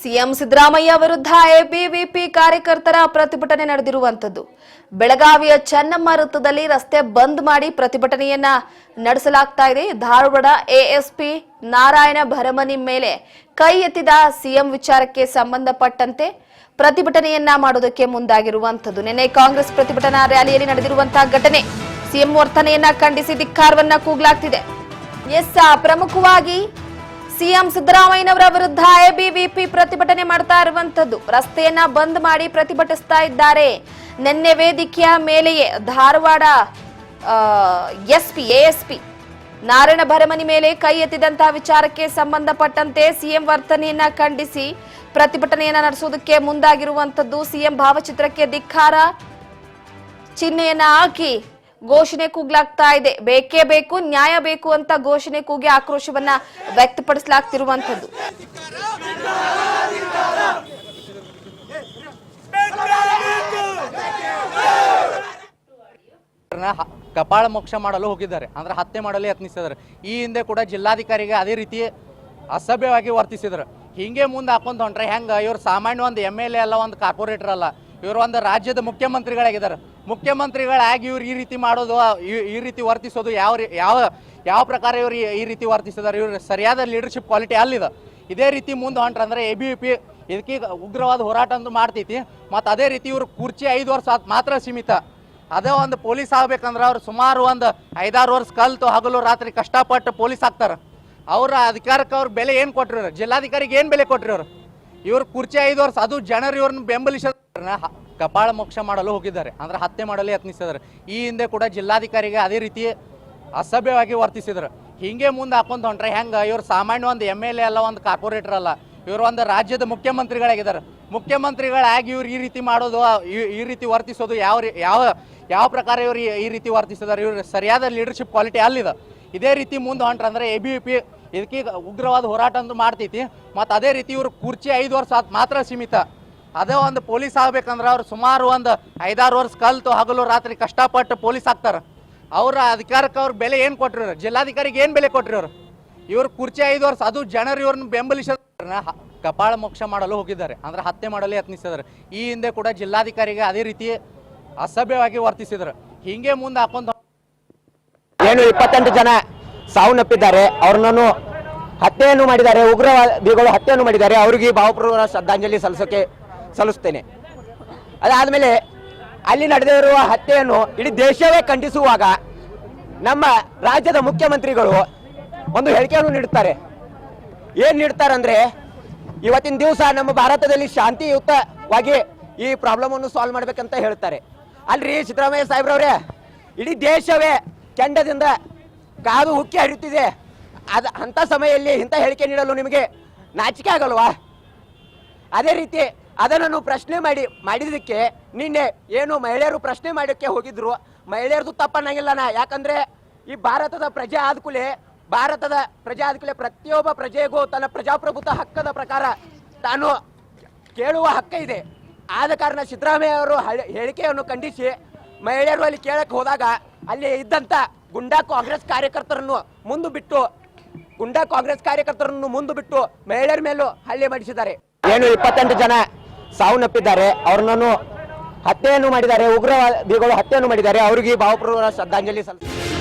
CM Siddaramaiah ವಿರುದ್ಧ ABVP ಕಾರ್ಯಕರ್ತರ ಪ್ರತಿಭಟನೆ ನಡೆದಿರುವಂತದ್ದು. ಬೆಳಗಾವಿಯ ಚೆನ್ನಮ್ಮ ವೃತ್ತದಲ್ಲಿ ರಸ್ತೆ ಬಂದ್ ಮಾಡಿ ಪ್ರತಿಭಟನೆಯನ್ನ ನಡೆಸಲಾಗ್ತಾ ಇದೆ. ಧಾರವಾಡ ಎಎಸ್ಪಿ ನಾರಾಯಣ ಭರಮನಿ ಮೇಲೆ ಕೈ ಎತ್ತಿದ ಸಿಎಂ ವಿಚಾರಕ್ಕೆ ಸಂಬಂಧಪಟ್ಟಂತೆ ಪ್ರತಿಭಟನೆಯನ್ನ ಮಾಡೋದಕ್ಕೆ ಮುಂದಾಗಿರುವಂತದ್ದು. ನಿನ್ನೆ ಕಾಂಗ್ರೆಸ್ ಪ್ರತಿಭಟನಾ ರ್ಯಾಲಿಯಲ್ಲಿ ನಡೆದಿರುವಂತಹ ಘಟನೆ, ಸಿಎಂ ವರ್ತನೆಯನ್ನ ಖಂಡಿಸಿ ಧಿಕ್ಕಾರವನ್ನ ಕೂಗಲಾಗ್ತಿದೆ. ಪ್ರಮುಖವಾಗಿ ಸಿಎಂ ಸಿದ್ದರಾಮಯ್ಯನವರ ವಿರುದ್ಧ ಎಬಿವಿಪಿ ಪ್ರತಿಭಟನೆ ಮಾಡ್ತಾ ಇರುವಂತದ್ದು. ರಸ್ತೆಯನ್ನ ಬಂದ್ ಮಾಡಿ ಪ್ರತಿಭಟಿಸ್ತಾ ಇದ್ದಾರೆ. ನಿನ್ನೆ ವೇದಿಕೆಯ ಮೇಲೆಯೇ ಧಾರವಾಡ ಎಎಸ್ಪಿ ನಾರಾಯಣ ಭರಮನಿ ಮೇಲೆ ಕೈ ಎತ್ತಿದಂತಹ ವಿಚಾರಕ್ಕೆ ಸಂಬಂಧಪಟ್ಟಂತೆ ಸಿಎಂ ವರ್ತನೆಯನ್ನ ಖಂಡಿಸಿ ಪ್ರತಿಭಟನೆಯನ್ನ ನಡೆಸೋದಕ್ಕೆ ಮುಂದಾಗಿರುವಂತದ್ದು. ಸಿಎಂ ಭಾವಚಿತ್ರಕ್ಕೆ ಧಿಕ್ಕಾರ ಚಿಹ್ನೆಯನ್ನ ಹಾಕಿ ಘೋಷಣೆ ಕೂಗ್ಲಾಗ್ತಾ ಇದೆ. ಬೇಕೇ ಬೇಕು, ನ್ಯಾಯ ಬೇಕು ಅಂತ ಘೋಷಣೆ ಕೂಗಿ ಆಕ್ರೋಶವನ್ನ ವ್ಯಕ್ತಪಡಿಸಲಾಗ್ತಿರುವಂತದ್ದು. ಕಪಾಳ ಮೋಕ್ಷ ಮಾಡಲು ಹೋಗಿದ್ದಾರೆ, ಅಂದ್ರೆ ಹತ್ಯೆ ಮಾಡಲು ಯತ್ನಿಸಿದ್ದಾರೆ. ಈ ಹಿಂದೆ ಕೂಡ ಜಿಲ್ಲಾಧಿಕಾರಿಗೆ ಅದೇ ರೀತಿ ಅಸಭ್ಯವಾಗಿ ವರ್ತಿಸಿದ್ರು. ಹಿಂಗೆ ಮುಂದೆ ಹಾಕೊಂಡ್ ಹೊಂಟ್ರೆ ಹೆಂಗ? ಇವ್ರು ಸಾಮಾನ್ಯ ಒಂದು MLA ಅಲ್ಲ, ಒಂದು ಕಾರ್ಪೊರೇಟರ್ ಅಲ್ಲ, ಇವರು ಒಂದು ರಾಜ್ಯದ ಮುಖ್ಯಮಂತ್ರಿಗಳಾಗಿದ್ದಾರೆ. ಮುಖ್ಯಮಂತ್ರಿಗಳಾಗಿ ಇವ್ರು ಈ ರೀತಿ ಮಾಡೋದು, ಈ ರೀತಿ ವರ್ತಿಸೋದು ಯಾವ ಪ್ರಕಾರ ಇವ್ರು ಈ ರೀತಿ ವರ್ತಿಸಿದಾರೆ? ಇವ್ರು ಸರಿಯಾದ ಲೀಡರ್ಶಿಪ್ ಕ್ವಾಲಿಟಿ ಅಲ್ಲಿದೆ. ಇದೇ ರೀತಿ ಮುಂದೆ ಹೊಂಟ್ರಂದ್ರೆ ಎಬಿವಿಪಿ ಇದಕ್ಕೆ ಉಗ್ರವಾದ ಹೋರಾಟ ಅಂತೂ ಮಾಡ್ತೈತಿ. ಮತ್ತು ಅದೇ ರೀತಿ ಇವ್ರು ಕುರ್ಚಿ 5 ವರ್ಷ ಮಾತ್ರ ಸೀಮಿತ. ಅದೇ ಒಂದು ಪೊಲೀಸ್ ಆಗ್ಬೇಕಂದ್ರೆ ಅವ್ರು ಸುಮಾರು ಒಂದು 5-6 ವರ್ಷ ಕಲ್ತು ಹಗಲು ರಾತ್ರಿ ಕಷ್ಟಪಟ್ಟು ಪೊಲೀಸ್ ಆಗ್ತಾರೆ. ಅವರ ಅಧಿಕಾರಕ್ಕೆ ಅವ್ರ ಬೆಲೆ ಏನು ಕೊಟ್ಟಿರೋರು? ಜಿಲ್ಲಾಧಿಕಾರಿಗೆ ಏನು ಬೆಲೆ ಕೊಟ್ಟಿರೋರು? ಇವ್ರು ಕುರ್ಚಿ 5 ವರ್ಷ, ಅದು ಜನರು ಇವ್ರನ್ನ ಬೆಂಬಲಿಸ ಕಪಾಳ ಮೋಕ್ಷ ಮಾಡಲು ಹೋಗಿದ್ದಾರೆ, ಅಂದ್ರೆ ಹತ್ಯೆ ಮಾಡಲು ಯತ್ನಿಸಿದ್ದಾರೆ. ಈ ಹಿಂದೆ ಕೂಡ ಜಿಲ್ಲಾಧಿಕಾರಿಗೆ ಅದೇ ರೀತಿ ಅಸಭ್ಯವಾಗಿ ವರ್ತಿಸಿದ್ರು. ಹಿಂಗೆ ಮುಂದೆ ಹಾಕೊಂಡ್ ಹೊಂಟ್ರೆ ಹೆಂಗ? ಇವ್ರು ಸಾಮಾನ್ಯ ಒಂದು MLA ಅಲ್ಲ, ಒಂದು ಕಾರ್ಪೊರೇಟರ್ ಅಲ್ಲ, ಇವರು ಒಂದು ರಾಜ್ಯದ ಮುಖ್ಯಮಂತ್ರಿಗಳಾಗಿದ್ದಾರೆ. ಮುಖ್ಯಮಂತ್ರಿಗಳಾಗಿ ಇವ್ರು ಈ ರೀತಿ ಮಾಡೋದು, ಈ ರೀತಿ ವರ್ತಿಸೋದು ಯಾವ ಪ್ರಕಾರ ಇವ್ರು ಈ ರೀತಿ ವರ್ತಿಸಿದಾರೆ? ಇವ್ರು ಸರಿಯಾದ ಲೀಡರ್ಶಿಪ್ ಕ್ವಾಲಿಟಿ ಅಲ್ಲಿದೆ. ಇದೇ ರೀತಿ ಮುಂದೆ ಹೊಂಟ್ರಂದ್ರೆ ಎಬಿವಿಪಿ ಇದಕ್ಕೆ ಉಗ್ರವಾದ ಹೋರಾಟ ಅಂತೂ ಮಾಡ್ತೈತಿ. ಮತ್ತು ಅದೇ ರೀತಿ ಇವ್ರು ಕುರ್ಚಿ 5 ವರ್ಷ ಮಾತ್ರ ಸೀಮಿತ. ಅದೇ ಒಂದು ಪೊಲೀಸ್ ಆಗ್ಬೇಕಂದ್ರೆ ಅವ್ರು ಸುಮಾರು ಒಂದು 5-6 ವರ್ಷ ಕಲ್ತು ಹಗಲು ರಾತ್ರಿ ಕಷ್ಟಪಟ್ಟು ಪೊಲೀಸ್ ಆಗ್ತಾರೆ. ಅವರ ಅಧಿಕಾರಕ್ಕೆ ಅವ್ರ ಬೆಲೆ ಏನು ಕೊಟ್ಟಿರೋರು? ಜಿಲ್ಲಾಧಿಕಾರಿಗೆ ಏನು ಬೆಲೆ ಕೊಟ್ಟಿರೋರು? ಇವ್ರು ಕುರ್ಚಿ 5 ವರ್ಷ, ಅದು ಜನರು ಇವ್ರನ್ನ ಬೆಂಬಲಿಸ ಕಪಾಳ ಮೋಕ್ಷ ಮಾಡಲು ಹೋಗಿದ್ದಾರೆ, ಅಂದ್ರೆ ಹತ್ಯೆ ಮಾಡಲು ಯತ್ನಿಸಿದ್ದಾರೆ. ಈ ಹಿಂದೆ ಕೂಡ ಜಿಲ್ಲಾಧಿಕಾರಿಗೆ ಅದೇ ರೀತಿ ಅಸಭ್ಯವಾಗಿ ವರ್ತಿಸಿದ್ರು. ಹಿಂಗೆ ಮುಂದೆ ಹಾಕೊಂಡ್ 28 ಜನ ಸಾವನ್ನಪ್ಪಿದ್ದಾರೆ. ಅವ್ರನ್ನೂ ಹತ್ಯೆಯನ್ನು ಮಾಡಿದ್ದಾರೆ, ಉಗ್ರವಾದಿಗಳು ಹತ್ಯೆಯನ್ನು ಮಾಡಿದ್ದಾರೆ. ಅವರಿಗೆ ಭಾವಪೂರ್ವಕ ಶ್ರದ್ಧಾಂಜಲಿ ಸಲ್ಲಿಸ್ತೇನೆ. ಅದಾದಮೇಲೆ ಅಲ್ಲಿ ನಡೆದಿರುವ ಹತ್ಯೆಯನ್ನು ಇಡೀ ದೇಶವೇ ಖಂಡಿಸುವಾಗ ನಮ್ಮ ರಾಜ್ಯದ ಮುಖ್ಯಮಂತ್ರಿಗಳು ಒಂದು ಹೇಳಿಕೆಯನ್ನು ನೀಡುತ್ತಾರೆ. ಏನು ನೀಡ್ತಾರೆ ಅಂದರೆ, ಇವತ್ತಿನ ದಿವಸ ನಮ್ಮ ಭಾರತದಲ್ಲಿ ಶಾಂತಿಯುತವಾಗಿ ಈ ಪ್ರಾಬ್ಲಮ್ ಅನ್ನು ಸಾಲ್ವ್ ಮಾಡ್ಬೇಕಂತ ಹೇಳ್ತಾರೆ. ಅಲ್ರಿ ಸಿದ್ದರಾಮಯ್ಯ ಸಾಹೇಬ್ರವ್ರೆ, ಇಡೀ ದೇಶವೇ ಕೆಂಡದಿಂದ ಕಾದು ಉಕ್ಕಿ ಹರಿಯುತ್ತಿದೆ. ಅಂಥ ಸಮಯದಲ್ಲಿ ಇಂಥ ಹೇಳಿಕೆ ನೀಡಲು ನಿಮಗೆ ನಾಚಿಕೆ ಆಗಲ್ವಾ? ಅದೇ ರೀತಿ ಅದನ್ನು ಪ್ರಶ್ನೆ ಮಾಡಿದ್ದಕ್ಕೆ ನಿನ್ನೆ ಏನು ಮಹಿಳೆಯರು ಪ್ರಶ್ನೆ ಮಾಡೋಕ್ಕೆ ಹೋಗಿದ್ರು, ಮಹಿಳೆಯರದು ತಪ್ಪನ್ನಾಗಿಲ್ಲನ. ಯಾಕಂದ್ರೆ ಈ ಭಾರತದ ಪ್ರಜೆ ಆದ್ಕೂಲೆ ಪ್ರತಿಯೊಬ್ಬ ಪ್ರಜೆಗೂ ತನ್ನ ಪ್ರಜಾಪ್ರಭುತ್ವ ಹಕ್ಕದ ಪ್ರಕಾರ ತಾನು ಕೇಳುವ ಹಕ್ಕ ಇದೆ. ಆದ ಕಾರಣ ಸಿದ್ದರಾಮಯ್ಯ ಅವರು ಹೇಳಿಕೆಯನ್ನು ಖಂಡಿಸಿ ಮಹಿಳೆಯರು ಅಲ್ಲಿ ಕೇಳಕ್ಕೆ ಹೋದಾಗ ಅಲ್ಲಿ ಇದ್ದಂತ ಗುಂಡಾ ಕಾಂಗ್ರೆಸ್ ಕಾರ್ಯಕರ್ತರನ್ನು ಮುಂದೆ ಬಿಟ್ಟು ಮಹಿಳೆಯರ ಮೇಲೂ ಹಲ್ಲೆ ಮಾಡಿಸಿದ್ದಾರೆ. 28 ಜನ ಸಾವನ್ನಪ್ಪಿದ್ದಾರೆ, ಅವ್ರನ್ನೂ ಹತ್ಯೆಯನ್ನು ಮಾಡಿದ್ದಾರೆ, ಉಗ್ರವಾದಿಗಳು ಹತ್ಯೆಯನ್ನು ಮಾಡಿದ್ದಾರೆ. ಅವರಿಗೆ ಭಾವಪೂರ್ವಕ ಶ್ರದ್ಧಾಂಜಲಿ ಸಲ್ಲಿಸಿದ್ದಾರೆ.